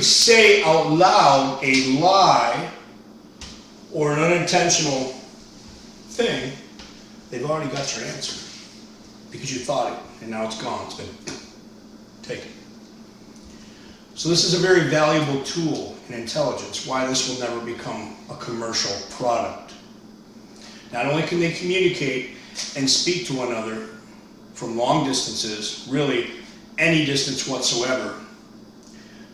could say out loud a lie or an unintentional thing, they've already got your answer because you thought it and now it's gone. It's been taken. So this is a very valuable tool in intelligence, why this will never become a commercial product. Not only can they communicate and speak to one another from long distances, really any distance whatsoever,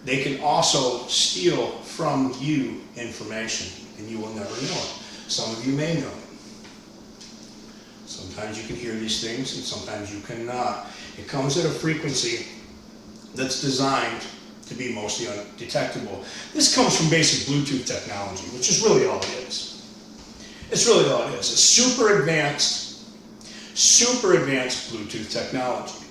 they can also steal from you information, and you will never know it. Some of you may know it. Sometimes you can hear these things, and sometimes you cannot. It comes at a frequency that's designed to be mostly undetectable. This comes from basic Bluetooth technology, which is really all it is. It's really all it is. It's super advanced Bluetooth technology.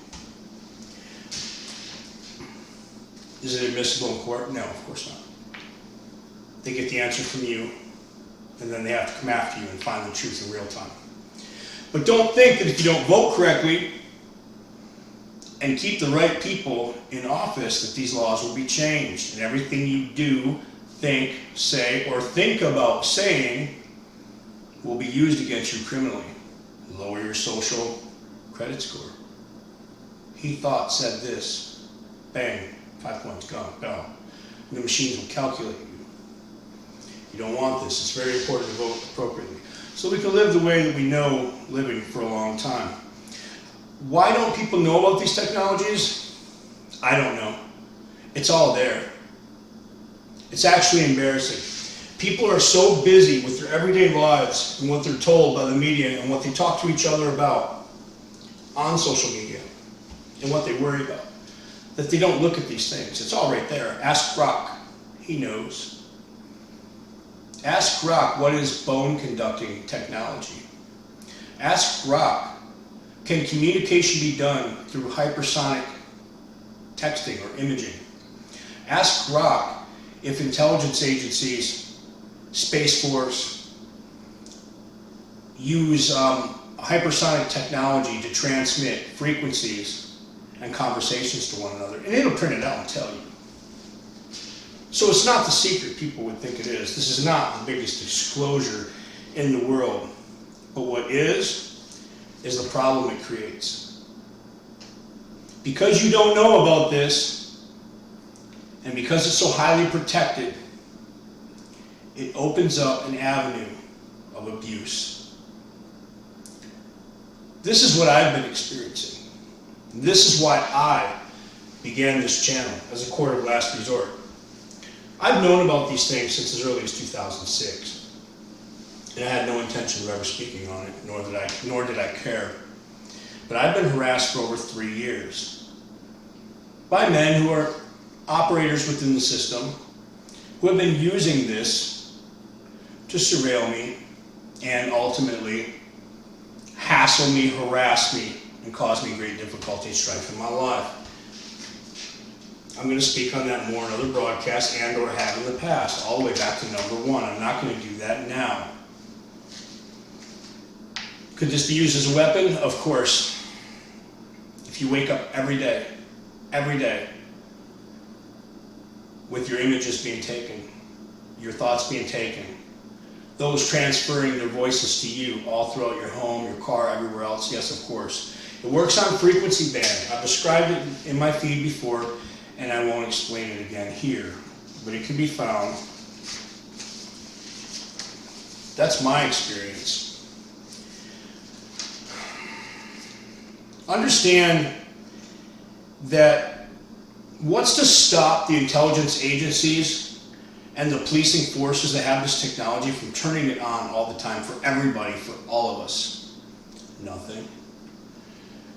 Is it admissible in court? No, of course not. They get the answer from you, and then they have to come after you and find the truth in real time. But don't think that if you don't vote correctly and keep the right people in office that these laws will be changed, and everything you do, think, say, or think about saying will be used against you criminally. Lower your social credit score. He thought, said this, bang, 5 points gone. No. The machines will calculate you. You don't want this. It's very important to vote appropriately, so we can live the way that we know living for a long time. Why don't people know about these technologies? I don't know. It's all there. It's actually embarrassing. People are so busy with their everyday lives and what they're told by the media and what they talk to each other about on social media and what they worry about, that they don't look at these things. It's all right there. Ask Brock. He knows. Ask Brock, what is bone conducting technology? Ask Brock, can communication be done through hypersonic texting or imaging? Ask Brock if intelligence agencies, Space Force, use hypersonic technology to transmit frequencies and conversations to one another, and it'll print it out and tell you. So it's not the secret people would think it is. This is not the biggest disclosure in the world. But what is the problem it creates. Because you don't know about this, and because it's so highly protected, it opens up an avenue of abuse. This is what I've been experiencing. This is why I began this channel as a court of last resort. I've known about these things since as early as 2006, and I had no intention of ever speaking on it, nor did I care. But I've been harassed for over 3 years by men who are operators within the system who have been using this to surveil me and ultimately hassle me, harass me, and cause me great difficulty and strife in my life. I'm going to speak on that more in other broadcasts and or have in the past, all the way back to number 1. I'm not going to do that now. Could this be used as a weapon? Of course. If you wake up every day, with your images being taken, your thoughts being taken, those transferring their voices to you all throughout your home, your car, everywhere else, yes, of course. It works on frequency band. I've described it in my feed before, and I won't explain it again here, but it can be found. That's my experience. Understand that what's to stop the intelligence agencies and the policing forces that have this technology from turning it on all the time for everybody, for all of us? Nothing.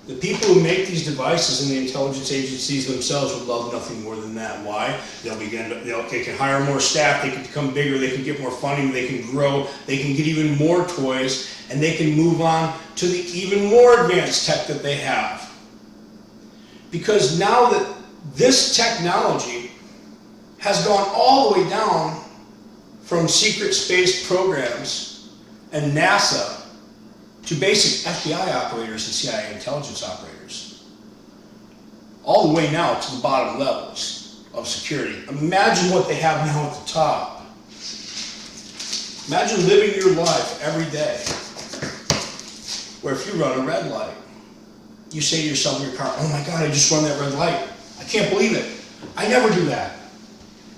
The people who make these devices and the intelligence agencies themselves would love nothing more than that. Why? They can hire more staff, they can become bigger, they can get more funding, they can grow, they can get even more toys, and they can move on to the even more advanced tech that they have. Because now that this technology has gone all the way down from secret space programs and NASA to basic FBI operators and CIA intelligence operators, all the way now to the bottom levels. of security. Imagine what they have now at the top. Imagine living your life every day where if you run a red light, you say to yourself in your car, oh my God, I just run that red light. I can't believe it. I never do that.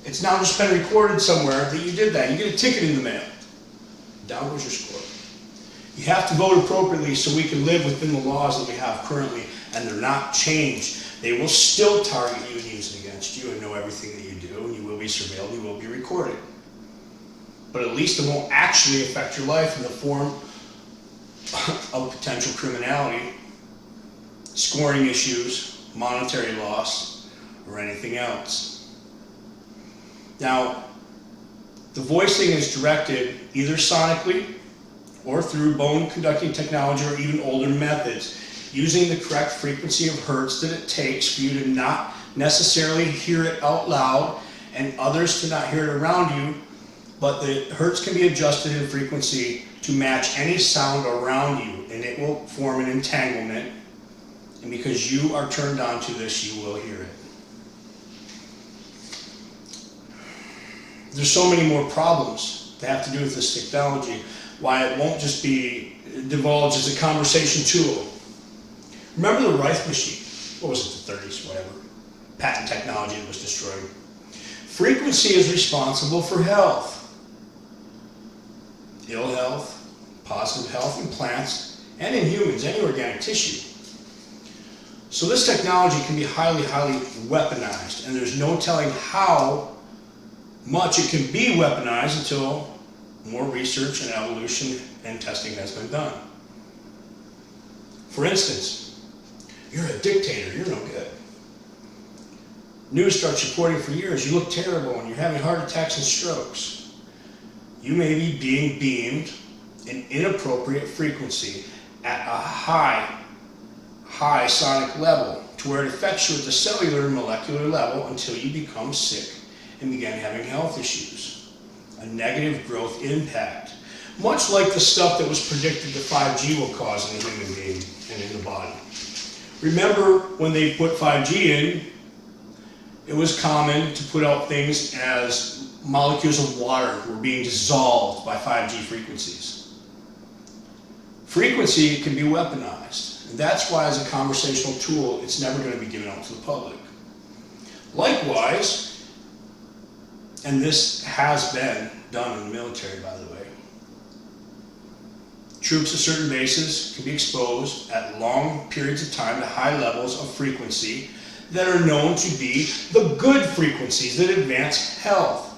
It's now just been recorded somewhere that you did that. You get a ticket in the mail. Down goes your score. You have to vote appropriately so we can live within the laws that we have currently, and they're not changed. They will still target you and use it against you and know everything that you do, and you will be surveilled, you will be recorded. But at least it won't actually affect your life in the form of potential criminality, scoring issues, monetary loss, or anything else. Now, the voicing is directed either sonically or through bone conducting technology or even older methods, using the correct frequency of hertz that it takes for you to not necessarily hear it out loud and others to not hear it around you, but the hertz can be adjusted in frequency to match any sound around you, and it will form an entanglement, and because you are turned on to this, you will hear it. There's so many more problems that have to do with this technology, why it won't just be divulged as a conversation tool. Remember the Reich machine? What was it, the 30s, whatever? Patent technology that was destroyed. Frequency is responsible for health. Ill health, positive health in plants, and in humans, any organic tissue. So this technology can be highly, highly weaponized, and there's no telling how much it can be weaponized until more research and evolution and testing has been done. For instance, you're a dictator, you're no good. News starts reporting for years, you look terrible and you're having heart attacks and strokes. You may be being beamed an inappropriate frequency at a high sonic level to where it affects you at the cellular and molecular level until you become sick and begin having health issues. A negative growth impact. Much like the stuff that was predicted that 5G will cause in the human being and in the body. Remember when they put 5G in, it was common to put out things as molecules of water were being dissolved by 5G frequencies. Frequency can be weaponized, and that's why as a conversational tool, it's never going to be given out to the public. Likewise, and this has been done in the military, by the way, troops at certain bases can be exposed at long periods of time to high levels of frequency that are known to be the good frequencies that advance health.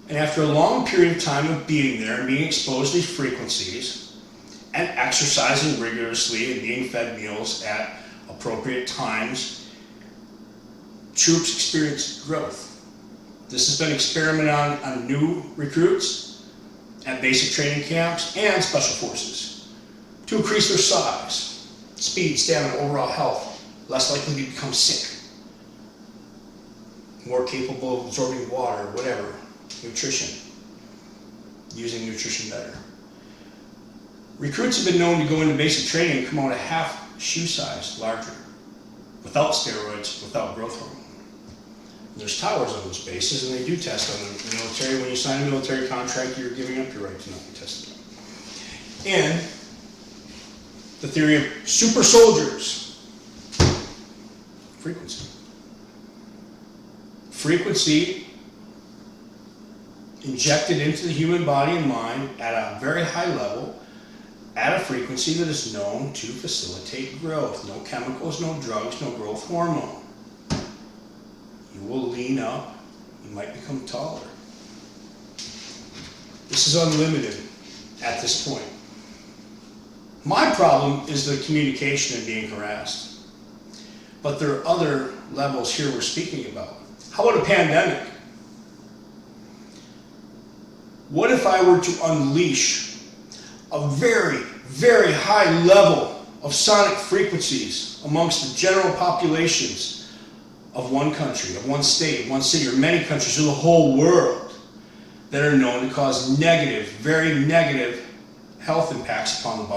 And after a long period of time of being there and being exposed to these frequencies and exercising rigorously and being fed meals at appropriate times, troops experience growth. This has been experimented on new recruits at basic training camps and special forces to increase their size, speed, stamina, overall health, less likely to become sick, more capable of absorbing water, whatever, nutrition, using nutrition better. Recruits have been known to go into basic training and come out a half shoe size larger, without steroids, without growth hormone. There's towers on those bases, and they do test on the military. When you sign a military contract, you're giving up your right to not be tested on. And the theory of super soldiers. Frequency. Frequency injected into the human body and mind at a very high level, at a frequency that is known to facilitate growth. No chemicals, no drugs, no growth hormone. You will lean up, you might become taller. This is unlimited at this point. My problem is the communication and being harassed. But there are other levels here we're speaking about. How about a pandemic? What if I were to unleash a very, very high level of sonic frequencies amongst the general populations of one country, of one state, one city, or many countries, or the whole world, that are known to cause negative, very negative health impacts upon the body?